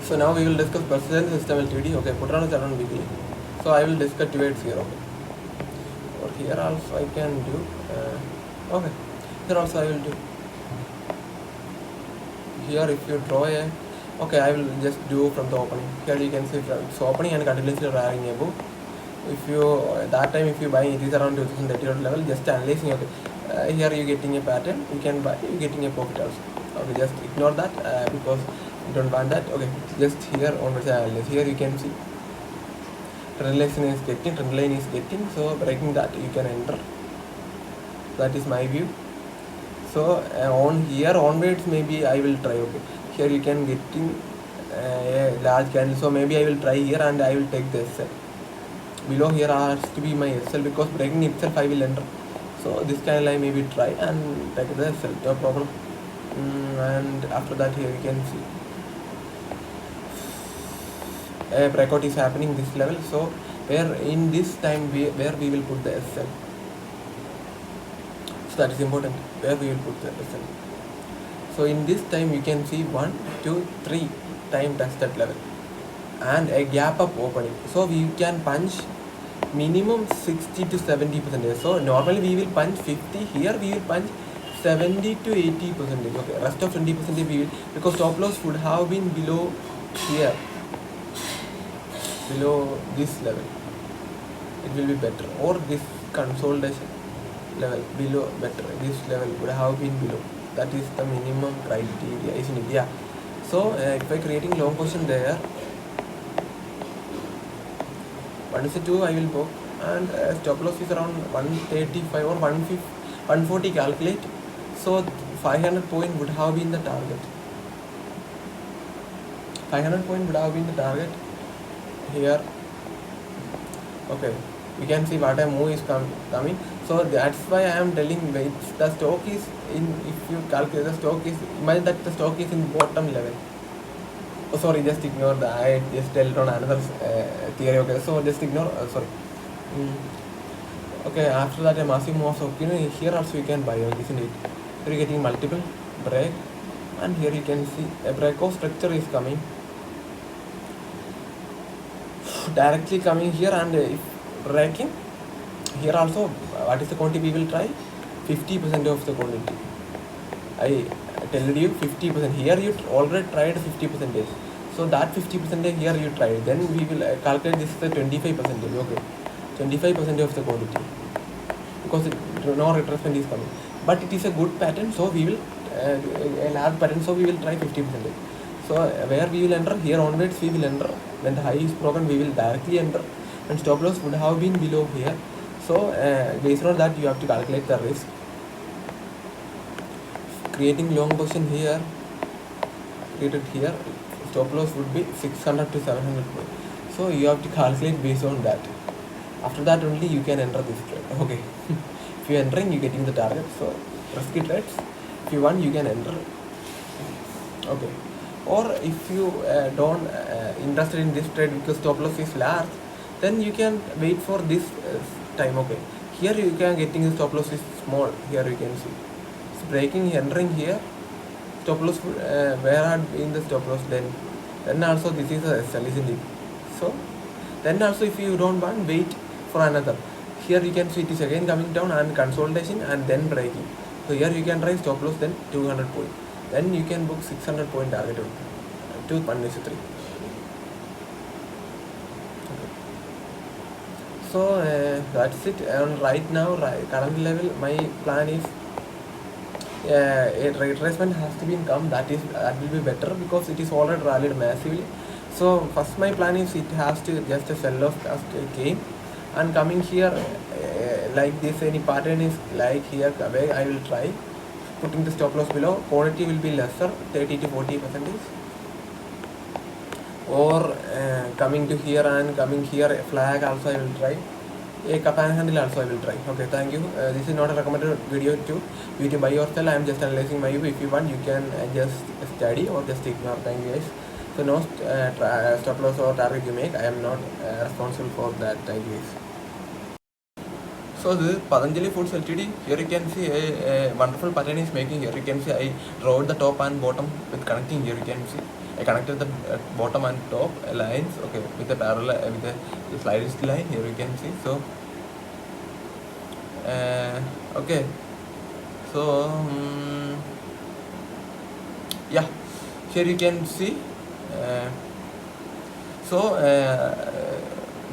So now we will discuss persistent system LTD. Okay, put on a channel weekly. So I will discuss towards here. Okay. Or here also I can do. Okay. Here also I will do. Here if you draw a. Okay, I will just do from the opening. Here you can see from so opening and continuously dragging above. If you that time if you buy it is around 2030 level, just analyzing. Okay. Here you getting a pattern. You can buy. You getting a profit also. Okay, just ignore that because you don't want that. Okay, just here onwards analyze. Here you can see trend line is getting, so breaking that you can enter. That is my view. So on here onwards maybe I will try. Okay, here you can getting a large candle, so maybe I will try here and I will take the SL. Below here has to be my SL because breaking itself I will enter. So this candle I maybe try and take the SL, no problem. And after that here you can see a breakout is happening this level, so where in this time where we will put the SL. So that is important, where we will put the SL. So in this time you can see 1, 2, 3 time tested level and a gap up opening, so we can punch minimum 60 to 70%. So normally we will punch 50, here we will punch 70 to 80%. Okay, rest of 20% we will, because stop loss would have been below here, below this level, it will be better, or this consolidation level below better, this level would have been below. That is the minimum criteria, isn't it? Yeah. So if I creating long position there, 1 is 2 I will book, and stop loss is around 135 or 140 calculate. So 500 point would have been the target. 500 point would have been the target here. Okay, we can see what a move is coming. So that's why I am telling the stock is in, if you calculate the stock is, imagine that the stock is in bottom level. Oh, sorry, just ignore the, I just tell on another theory. Okay, so just ignore, sorry. Okay, after that a massive move, so here also you can buy, isn't it? Here you getting multiple break, and here you can see a breakout structure is coming, directly coming here, and if breaking here also, what is the quantity we will try? 50% of the quantity. I tell you 50%. Here you already tried 50%. So that 50% here you tried. Then we will calculate this is the 25%. Okay, 25% of the quantity, because no retracement is coming. But it is a good pattern, so we will a large pattern. So we will try 50%. So where we will enter, here onwards we will enter. When the high is broken, we will directly enter, and stop loss would have been below here. So based on that you have to calculate the risk. Creating long position here, created here, stop loss would be 600 to 700 points. So you have to calculate based on that. After that only you can enter this trade. Okay. If you are entering, you getting the target. So risky trades, if you want, you can enter. Okay. Or if you don't interested in this trade because stop loss is large, then you can wait for this time. Okay, here you can getting the stop loss is small. Here you can see it's breaking, entering here, stop loss where are in the stop loss, then also this is a SL, isn't it? So then also if you don't want, wait for another. Here you can see it is again coming down and consolidation and then breaking. So here you can try stop loss, then 200 point, then you can book 600 point target to 1:3. So that's it. And right now, current level, my plan is a retracement has to be come. That will be better because it is already rallied massively. So first my plan is it has to just a sell off came and coming here like this. Any pattern is like here, where I will try putting the stop loss below. Quantity will be lesser, 30 to 40%. Or coming to here and coming here, flag also I will try, a cup and handle also I will try. Okay, thank you. This is not a recommended video to you to buy or sell. I am just analyzing my view. If you want, you can just study or just ignore. Thank you guys. So no stop loss or target you make, I am not responsible for that. Thank you guys. So this is Patanjali Foods Ltd. Here you can see a wonderful pattern is making. Here you can see I draw the top and bottom with connecting. Here you can see I connected the bottom and top lines, okay, with a parallel with a sliced line. Here you can see. So okay, so yeah, here you can see. Uh, so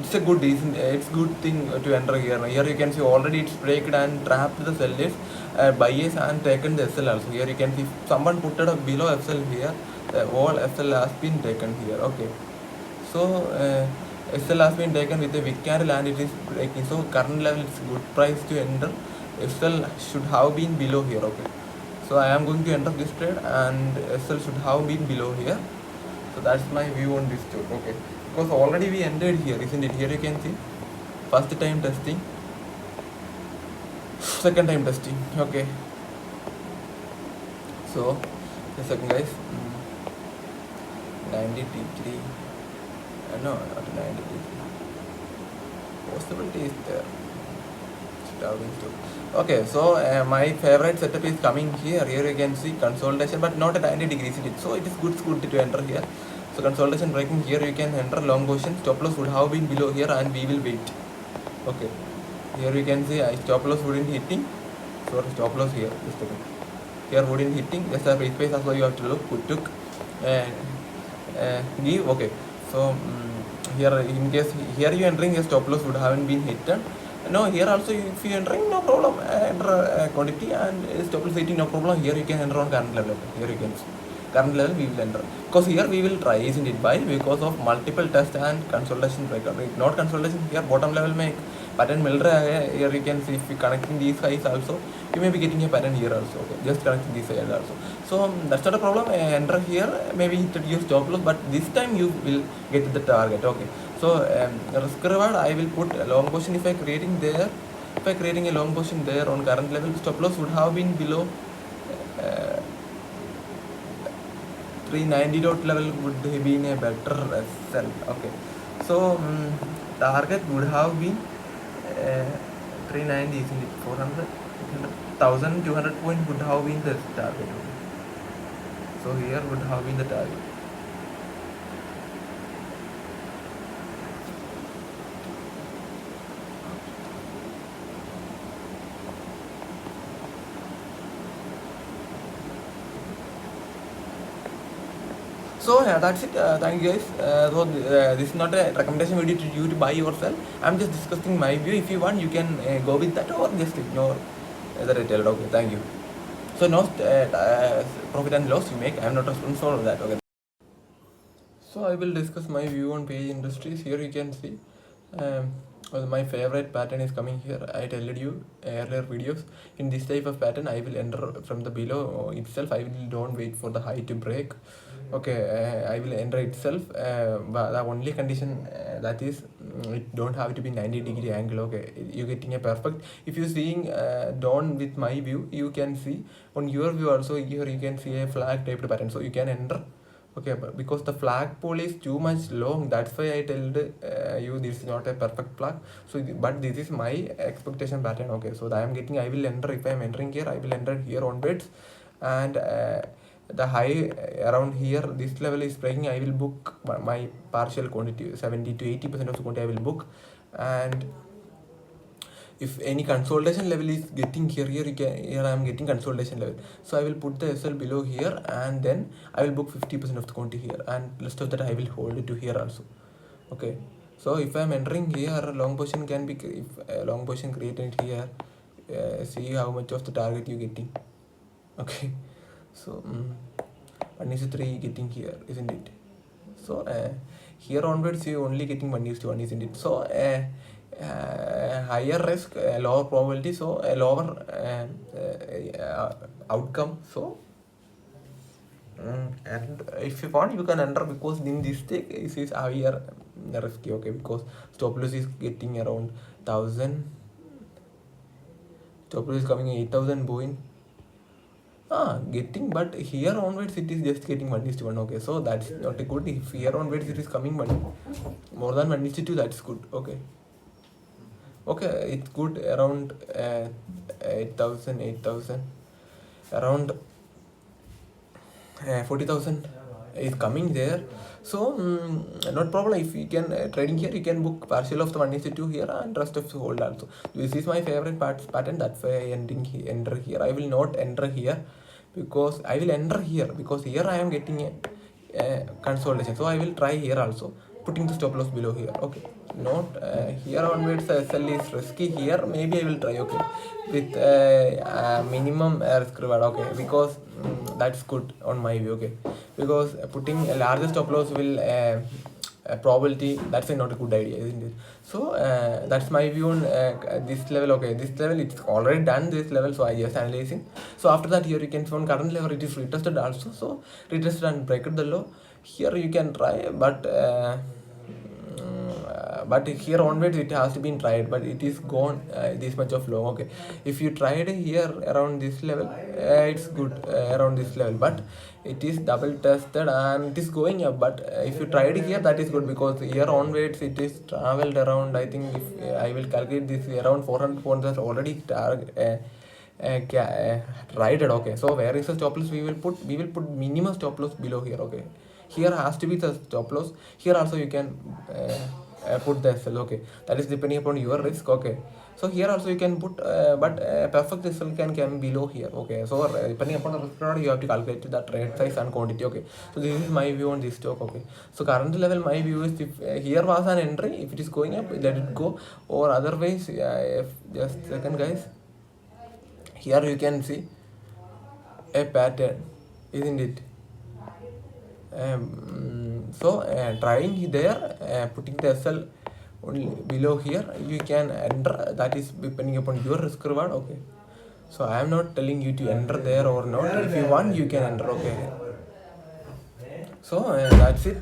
it's a good decent, it's good thing to enter here. Here you can see already it's breaked and trapped the cell is bias and taken the SL also. Here you can see someone put it up below SL here. All SL has been taken here. Okay, so SL has been taken with a wick candle and it is breaking. So current level is good price to enter. SL should have been below here. Okay, so I am going to enter this trade and SL should have been below here. So that's my view on this trade. Okay, because already we entered here, isn't it? Here you can see first time testing, second time testing. Okay, so a second guys, 90 T3, no, not 90 T3, possibility is there. Okay, so my favorite setup is coming here. Here you can see consolidation, but not at 90 degrees. So it is good to enter here. So consolidation breaking here, you can enter long position. Stop loss would have been below here, and we will wait. Okay, here you can see stop loss wouldn't hitting. So stop loss here. Just a second. Here wouldn't hitting. Just a free space. That's why you have to look. Put took give. Okay, so here in case here you entering a stop loss would haven't been hit. No, here also if you entering, no problem, enter quantity and stop loss 18, no problem. Here you can enter on current level. Here you can see current level we will enter, because here we will try, isn't it? Why? Because of multiple test and consolidation breaker. Not consolidation, here bottom level make pattern mill raha hai. Here you can see if you connecting these highs also, you may be getting a pattern here also. Okay, just connecting this side also. So that's not a problem. Enter here, maybe hit your stop loss, but this time you will get the target. Okay, so risk reward I will put a long position. If I creating there, if I creating a long position there on current level, stop loss would have been below 390 dot level would have been a better sell. Okay, so target would have been 390, isn't it? 400, 1200 point would have been the target. So here would have been the target. So yeah, that's it. Thank you guys. So this is not a recommendation video to you to buy yourself. I'm just discussing my view. If you want, you can go with that or just ignore the retail. Okay, thank you. So no profit and loss you make. I'm not responsible for that. Okay. So I will discuss my view on page industries. Here you can see my favorite pattern is coming here. I told you earlier videos, in this type of pattern I will enter from the below itself. I will don't wait for the high to break. Okay, I will enter itself, but the only condition that is it don't have to be 90-degree angle. Okay, you're getting a perfect. If you're seeing down with my view, you can see on your view also. Here you can see a flag type pattern, so you can enter. Okay, but because the flagpole is too much long, that's why I told you this is not a perfect flag. So but this is my expectation pattern. Okay, so I am getting, I will enter. If I am entering here, I will enter here onwards, and the high around here, this level is breaking. I will book my partial quantity, 70 to 80% of the quantity I will book. And if any consolidation level is getting here I am getting consolidation level, so I will put the SL below here, and then I will book 50% of the quantity here, and rest of that I will hold it to here also. Okay, so if I am entering here, long position can be, if a long position created here, see how much of the target you getting. Okay, so 1:3 getting here, isn't it? So here onwards you only getting 1:1, isn't it? So higher risk, lower probability, so a lower outcome. So and if you want, you can enter, because in this take this is higher risky. Okay, because stop loss is getting around 1000, stop loss is coming 8000 point. Getting, but here onwards it is just getting 1:1. Okay, so that's not a good. If here onwards it is coming more than 1:2, that's good. Okay, it's good around 8000, around 40,000. is coming there. So not problem. If you can trading here, you can book partial of the 1:2 here and rest of the hold also. This is my favorite pattern. That's why I enter here. I will not enter here because I will enter here because here I am getting a consolidation. So I will try here also, putting the stop loss below here. Okay, not here onwards. SL is risky here. Maybe I will try. Okay, with minimum risk reward. Okay, because that's good on my view. Okay, because putting a larger stop loss will probability, that's not a good idea, isn't it? So that's my view on this level. Okay, this level it's already done this level, so I just analyzing. So after that, here you can see on current level it is retested also. So retested and break the low. Here you can try, but here onwards it has to be tried, but it is gone this much of low. Okay, if you tried here around this level, it's good around this level, but it is double tested and it is going up. But if you tried here, that is good because here onwards it is traveled around, I think if I will calculate this, around 400 points are already rided. Okay, so where is the stop loss? We will put minimum stop loss below here. Okay, here has to be the stop loss. Here also you can put the SL. Okay, that is depending upon your risk. Okay, so here also you can put but perfect SL can come below here. Okay, so depending upon the risk reward, you have to calculate the trade size and quantity. Okay, so this is my view on this stock. Okay, so current level, my view is, if here was an entry, if it is going up, let it go, or otherwise if just second guys, here you can see a pattern, isn't it? So trying there, putting the SL only below here, you can enter. That is depending upon your risk reward. Okay, so I am not telling you to enter there or not. If you want, you can enter. Okay, so that's it.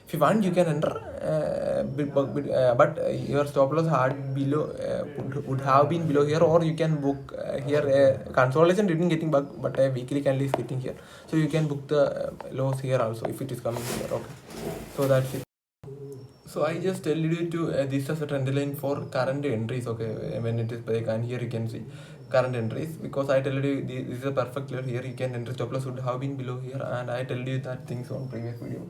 If you want, you can enter, but your stop loss had below would have been below here, or you can book here. Consolidation didn't getting back, but a weekly candle is getting here, so you can book the loss here also if it is coming here. Okay, so that's it. So I just tell you to this as a trend line for current entries. Okay, when it is break, and here you can see current entries, because I tell you this is a perfect level. Here you can enter, stop loss would have been below here, and I tell you that things on previous video.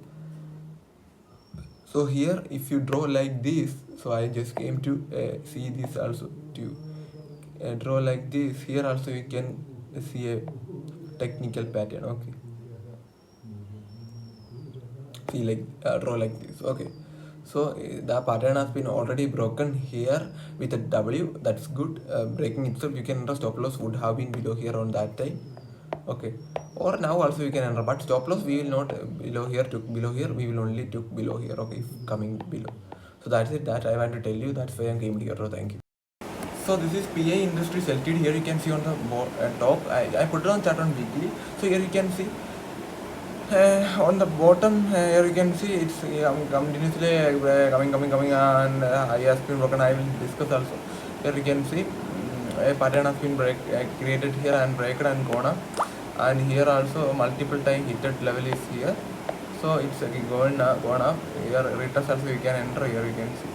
So here if you draw like this, so I just came to see this also to draw like this. Here also you can see a technical pattern. Okay, see like draw like this. Okay, so the pattern has been already broken here with a W. That's good. Breaking itself, you can enter, stop loss would have been below here on that time. Okay, or now also you can enter, but stop loss we will not below here, took below here, we will only took below here. Okay, coming below. So that's it, that I want to tell you. That's why I came here. So thank you. So this is PA Industries Ltd. Here you can see on the top, I put it on chart on weekly. So here you can see on the bottom, here you can see it's continuously coming, and I has been broken. I will discuss also. Here you can see a pattern has been created here and break and gone up, and here also multiple time hitted level is here. So it's gone up. Here retest also you can enter. Here you can see.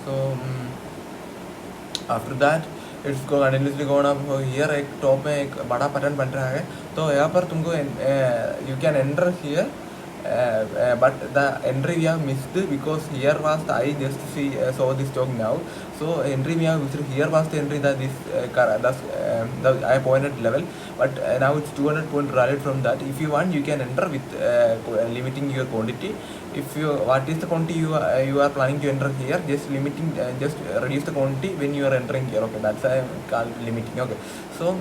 So after that it's continuously gone up. Here एक top में एक बड़ा pattern बन रहा है, तो यहाँ पर तुमको you can enter here, but the entry we have missed because here was the, I just saw this stock now. So entry we have missed. Here was the entry that this the I pointed level, but now it's 200 point rallied from that. If you want, you can enter with limiting your quantity. If you what is the quantity you are planning to enter here, just limiting, just reduce the quantity when you are entering here. Okay, that's called limiting. Okay, so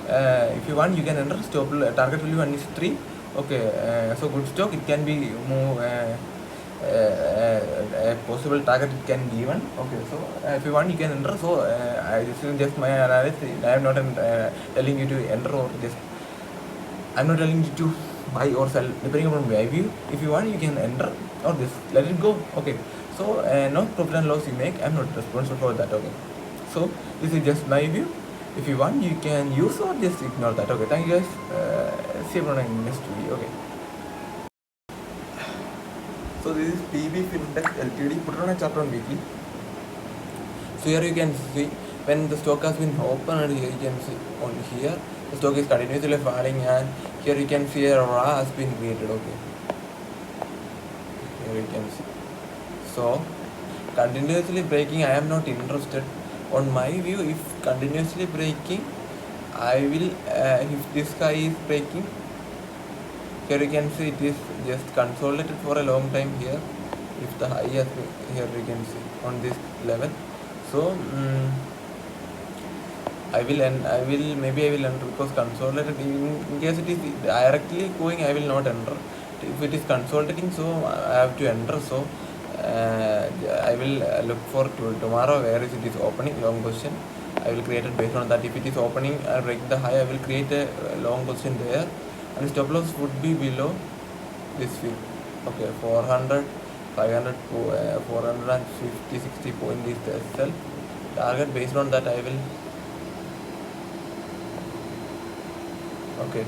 if you want, you can enter. Stop target value 1 is 3. Okay, so good stock, it can be more a possible target it can be given. Okay, so if you want, you can enter. So this is just my analysis. I am not telling you to enter, or just I'm not telling you to buy or sell, depending upon my view. If you want, you can enter, or just let it go. Okay, so no profit and loss you make, I'm not responsible for that. Okay, so this is just my view. If you want, you can use, or just ignore that. Okay, thank you guys. See you in next video. Okay, so this is PB Fintech Ltd. Put it on a chart on weekly. So here you can see when the stock has been opened. Here you can see on here the stock is continuously falling, and here you can see a RA has been created. Okay, here you can see. So continuously breaking, I am not interested. On my view, if continuously breaking, I will if this high is breaking, here you can see it is just consolidated for a long time here. If the high has been, here you can see on this level. So I will maybe I will enter because consolidated. In case it is directly going, I will not enter. If it is consolidating, so I have to enter. So I will look for tomorrow where is it is opening long position. I will create it based on that. If it is opening and break the high, I will create a long position there, and stop loss would be below this fee. Okay, 400, 500, 450, 60 point is the sell target. Based on that, I will. Okay.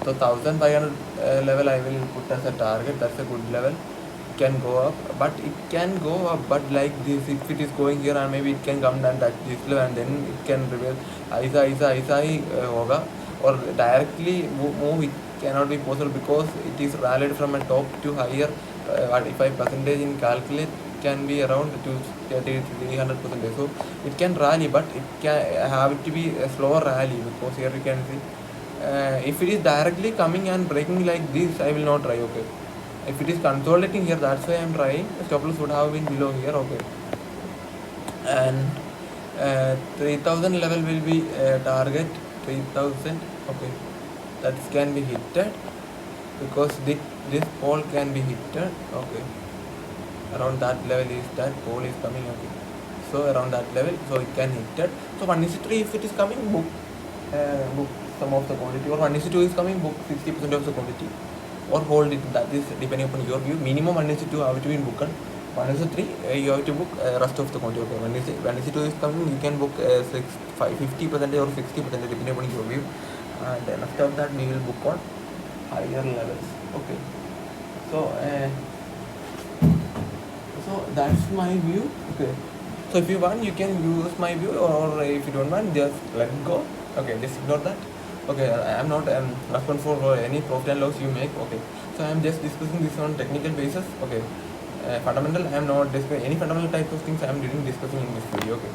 So 1500 level I will put as a target. That's a good level. It can go up, but it can go up, but like this, if it is going here and maybe it can come down at this level and then it can reverse. ऐसा ही होगा, or directly move it cannot be possible because it is rallied from a top to higher. 45% in calculate can be around 300%. So it can rally, but it can have to be a slower rally because here you can see. If it is directly coming and breaking like this, I will not try. Okay, if it is consolidating here, that's why I am trying. Stop loss would have been below here. Okay, and 3000 level will be target 3000. Okay, that can be hitted because this pole can be hitted. Okay, around that level is that pole is coming. Okay, so around that level, so it can hit it. So 1:3 if it is coming, book some of the quantity, or 1:2 is coming, book 60% of the quantity, or hold it. That is depending upon your view. Minimum 1:2 have to be booked. 1:3 you have to book rest of the quantity. Okay, 1:2 is coming, you can book 50% or 60% depending upon your view, and then after that we will book on higher levels. Okay, so so that's my view. Okay, so if you want, you can use my view, or if you don't want, just let go. Okay, just ignore that. Okay, I am not responsible for any profit and loss you make. Okay, so I am just discussing this on technical basis. Okay, fundamental, I am not discussing any fundamental type of things. I am discussing in this video. Okay,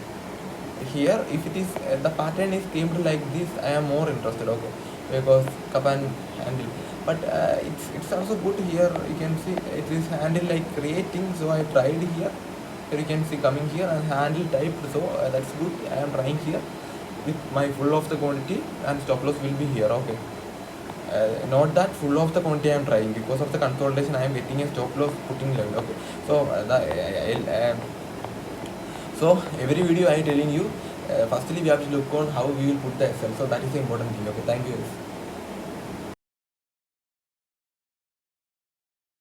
here if it is the pattern is schemed like this, I am more interested. Okay, because cup and handle, but it's also good here. You can see it is handle like creating, so I tried here. Here you can see coming here and handle type, so that's good. I am trying here with my full of the quantity, and stop loss will be here. Okay, not that full of the quantity I am trying, because of the consolidation I am getting a stop loss putting level. Okay, so so every video I am telling you, firstly we have to look on how we will put the SL, so that is the important thing. Okay, thank you.